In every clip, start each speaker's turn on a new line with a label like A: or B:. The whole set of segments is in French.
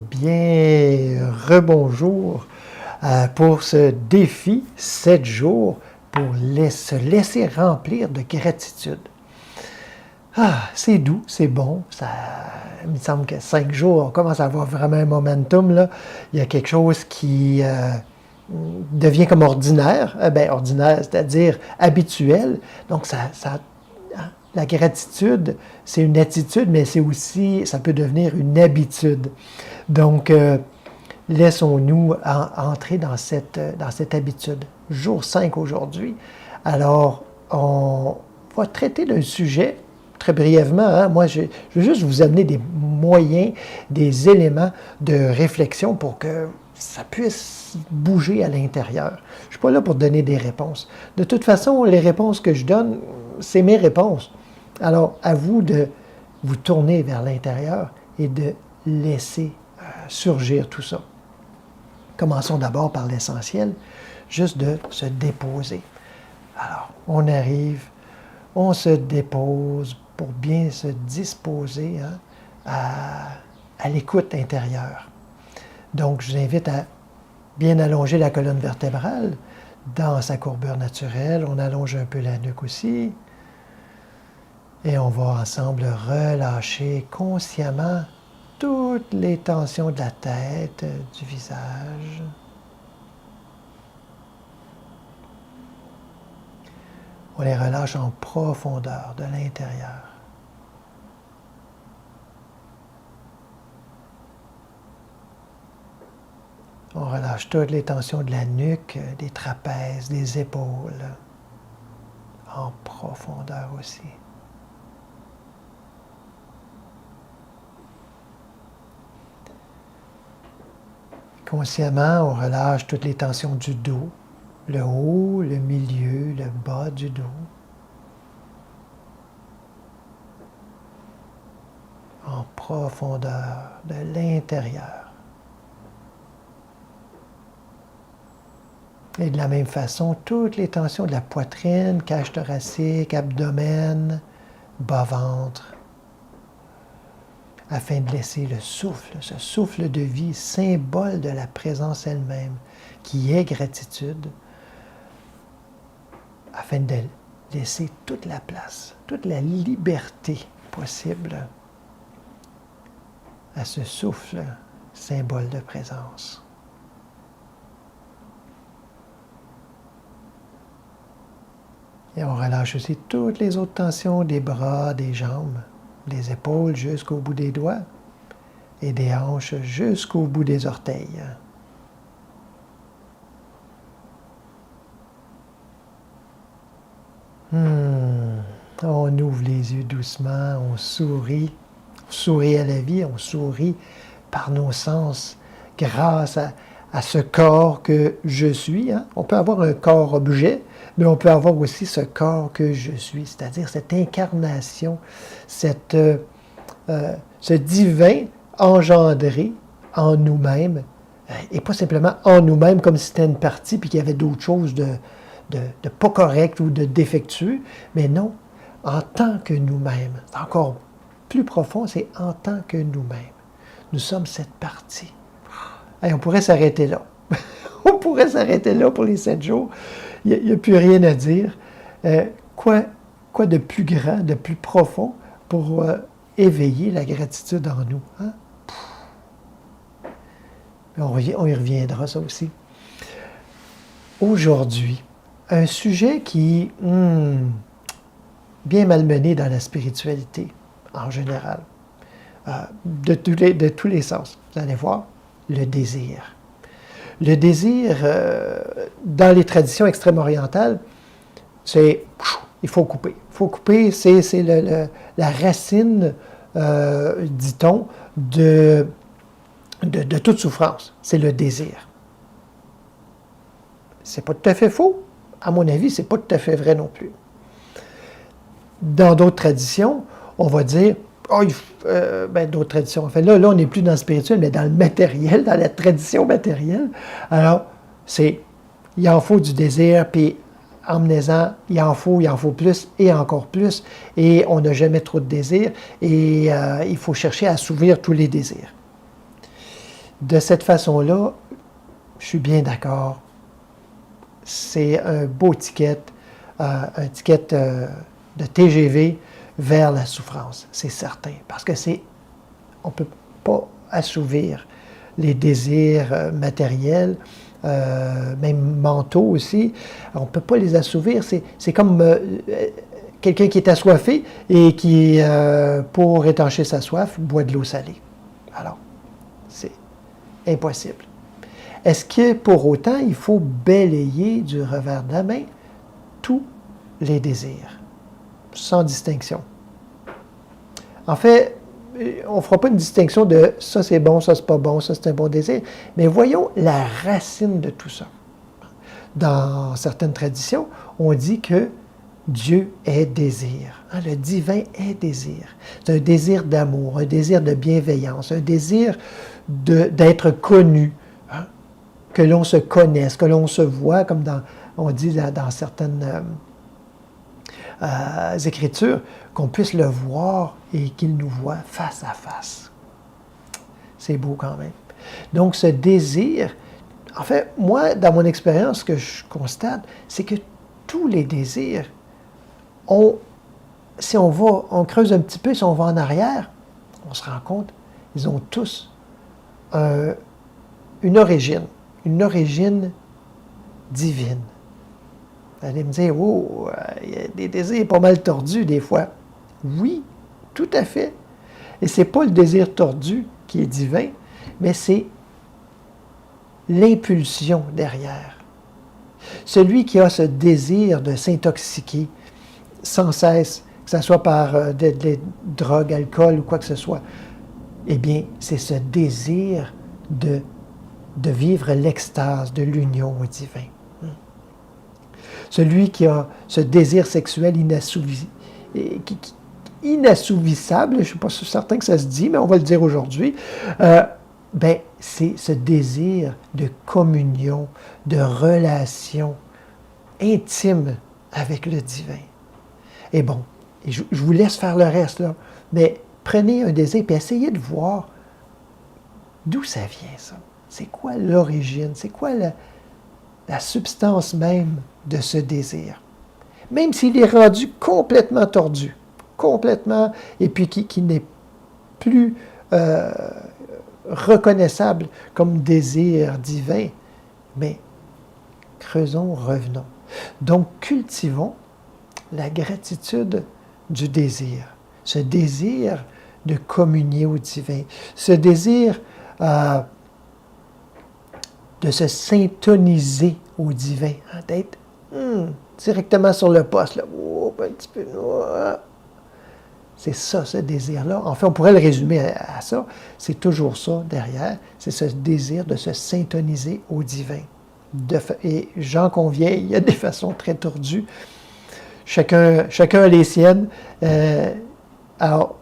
A: Bien, rebonjour pour ce défi 7 jours pour se laisser remplir de gratitude. Ah, c'est doux, c'est bon. Ça, il me semble que 5 jours, on commence à avoir vraiment un momentum, là. Il y a quelque chose qui devient comme ordinaire. Ordinaire, c'est-à-dire habituel. Donc, la gratitude, c'est une attitude, mais c'est aussi, ça peut devenir une habitude. Donc, laissons-nous entrer dans cette habitude. Jour 5 aujourd'hui. Alors, on va traiter d'un sujet très brièvement. Hein? Moi, je veux juste vous amener des moyens, des éléments de réflexion pour que ça puisse bouger à l'intérieur. Je ne suis pas là pour donner des réponses. De toute façon, les réponses que je donne, c'est mes réponses. Alors, à vous de vous tourner vers l'intérieur et de laisser surgir tout ça. Commençons d'abord par l'essentiel, juste de se déposer. Alors, on arrive, on se dépose pour bien se disposer à l'écoute intérieure. Donc, je vous invite à bien allonger la colonne vertébrale dans sa courbure naturelle. On allonge un peu la nuque aussi. Et on va ensemble relâcher consciemment toutes les tensions de la tête, du visage. On les relâche en profondeur de l'intérieur. On relâche toutes les tensions de la nuque, des trapèzes, des épaules, en profondeur aussi. Consciemment, on relâche toutes les tensions du dos, le haut, le milieu, le bas du dos. En profondeur de l'intérieur. Et de la même façon, toutes les tensions de la poitrine, cage thoracique, abdomen, bas-ventre, afin de laisser le souffle, ce souffle de vie, symbole de la présence elle-même, qui est gratitude, afin de laisser toute la place, toute la liberté possible à ce souffle, symbole de présence. Et on relâche aussi toutes les autres tensions des bras, des jambes, des épaules jusqu'au bout des doigts et des hanches jusqu'au bout des orteils. On ouvre les yeux doucement, on sourit à la vie, on sourit par nos sens grâce à ce corps que je suis. Hein? On peut avoir un corps objet, mais on peut avoir aussi ce corps que je suis, c'est-à-dire cette incarnation, ce divin engendré en nous-mêmes, et pas simplement en nous-mêmes comme si c'était une partie puis qu'il y avait d'autres choses de pas correct ou de défectueux, mais non, en tant que nous-mêmes. C'est encore plus profond, c'est en tant que nous-mêmes. Nous sommes cette partie. Hey, on pourrait s'arrêter là. On pourrait s'arrêter là pour les 7 jours. Il n'y a plus rien à dire. Quoi de plus grand, de plus profond pour éveiller la gratitude en nous? Hein? On y reviendra, ça aussi. Aujourd'hui, un sujet qui est bien malmené dans la spiritualité, en général, de tous les sens. Vous allez voir, le désir. Le désir, dans les traditions extrême-orientales, c'est il faut couper. Il faut couper, c'est la racine, dit-on, de toute souffrance. C'est le désir. C'est pas tout à fait faux. À mon avis, c'est pas tout à fait vrai non plus. Dans d'autres traditions, on va dire, d'autres traditions, en fait, là, on n'est plus dans le spirituel, mais dans le matériel, dans la tradition matérielle. Alors, il en faut du désir, puis emmenez-en, il en faut plus et encore plus, et on n'a jamais trop de désir, et il faut chercher à assouvir tous les désirs. de cette façon-là, je suis bien d'accord. C'est un beau ticket, un ticket de TGV vers la souffrance, c'est certain. Parce que on ne peut pas assouvir les désirs matériels, même mentaux aussi. On ne peut pas les assouvir. C'est comme quelqu'un qui est assoiffé et qui, pour étancher sa soif, boit de l'eau salée. Alors, c'est impossible. Est-ce que pour autant, il faut balayer du revers de la main tous les désirs, sans distinction? En fait, on ne fera pas une distinction de ça c'est bon, ça c'est pas bon, ça c'est un bon désir, mais voyons la racine de tout ça. Dans certaines traditions, on dit que Dieu est désir. Le divin est désir. C'est un désir d'amour, un désir de bienveillance, un désir d'être connu, que l'on se connaisse, que l'on se voit, comme on dit dans certaines Écritures, qu'on puisse le voir et qu'il nous voit face à face. C'est beau quand même. Donc ce désir, en fait, moi, dans mon expérience, ce que je constate, c'est que tous les désirs si on creuse un petit peu, si on va en arrière, on se rend compte, ils ont tous une origine divine. Vous allez me dire, oh, il y a des désirs pas mal tordus des fois. Oui, tout à fait. Et ce n'est pas le désir tordu qui est divin, mais c'est l'impulsion derrière. Celui qui a ce désir de s'intoxiquer sans cesse, que ce soit par des drogues, alcool ou quoi que ce soit, eh bien, c'est ce désir de vivre l'extase de l'union au divin. Celui qui a ce désir sexuel inassouvissable, je ne suis pas certain que ça se dit, mais on va le dire aujourd'hui, c'est ce désir de communion, de relation intime avec le divin. Et bon, je vous laisse faire le reste, là, mais prenez un désir et essayez de voir d'où ça vient, ça. C'est quoi l'origine? C'est quoi la substance même de ce désir? Même s'il est rendu complètement tordu, complètement, et puis qui n'est plus reconnaissable comme désir divin, mais creusons, revenons. Donc, cultivons la gratitude du désir, ce désir de communier au divin, ce désir de se syntoniser au divin, d'être directement sur le poste, là. Un petit peu. C'est ça, ce désir-là. En fait, on pourrait le résumer à ça. C'est toujours ça derrière. C'est ce désir de se syntoniser au divin. Et j'en conviens, il y a des façons très tordues. Chacun a les siennes. Alors,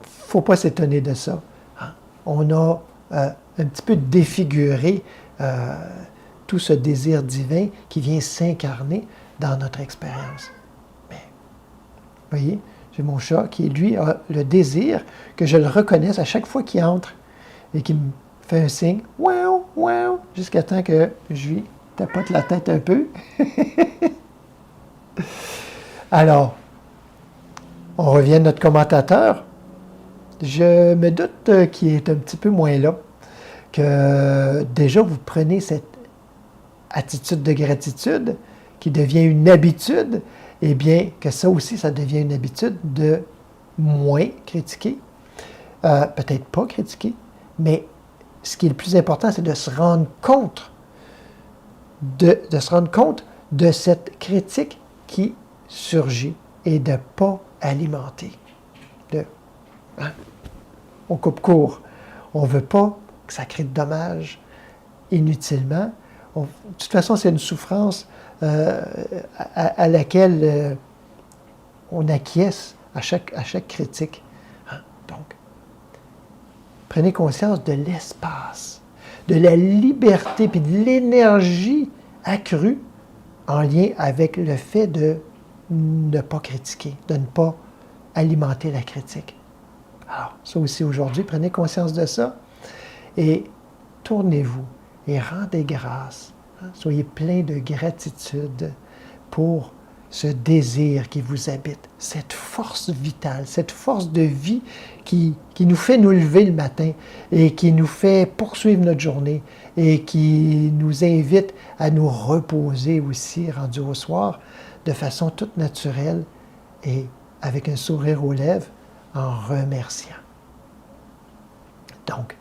A: il ne faut pas s'étonner de ça. On a un petit peu défiguré tout ce désir divin qui vient s'incarner dans notre expérience. Mais, vous voyez, j'ai mon chat qui, lui, a le désir que je le reconnaisse à chaque fois qu'il entre et qu'il me fait un signe « wow, wow », jusqu'à temps que je lui tapote la tête un peu. Alors, on revient à notre commentateur. Je me doute qu'il est un petit peu moins là, que déjà vous prenez cette attitude de gratitude qui devient une habitude, eh bien, que ça aussi, ça devient une habitude de moins critiquer, peut-être pas critiquer, mais ce qui est le plus important, c'est de se rendre compte de cette critique qui surgit et de ne pas alimenter. On coupe court. On ne veut pas que ça crée de dommages inutilement. De toute façon, c'est une souffrance à laquelle on acquiesce à chaque critique. Donc, prenez conscience de l'espace, de la liberté et de l'énergie accrue en lien avec le fait de ne pas critiquer, de ne pas alimenter la critique. Alors, ça aussi aujourd'hui, prenez conscience de ça et tournez-vous et rendez grâce. Soyez plein de gratitude pour ce désir qui vous habite, cette force vitale, cette force de vie qui nous fait nous lever le matin et qui nous fait poursuivre notre journée et qui nous invite à nous reposer aussi, rendu au soir, de façon toute naturelle et avec un sourire aux lèvres, en remerciant. Donc,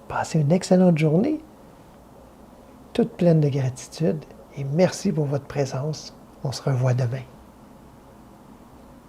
A: passez une excellente journée, toute pleine de gratitude, et merci pour votre présence. On se revoit demain.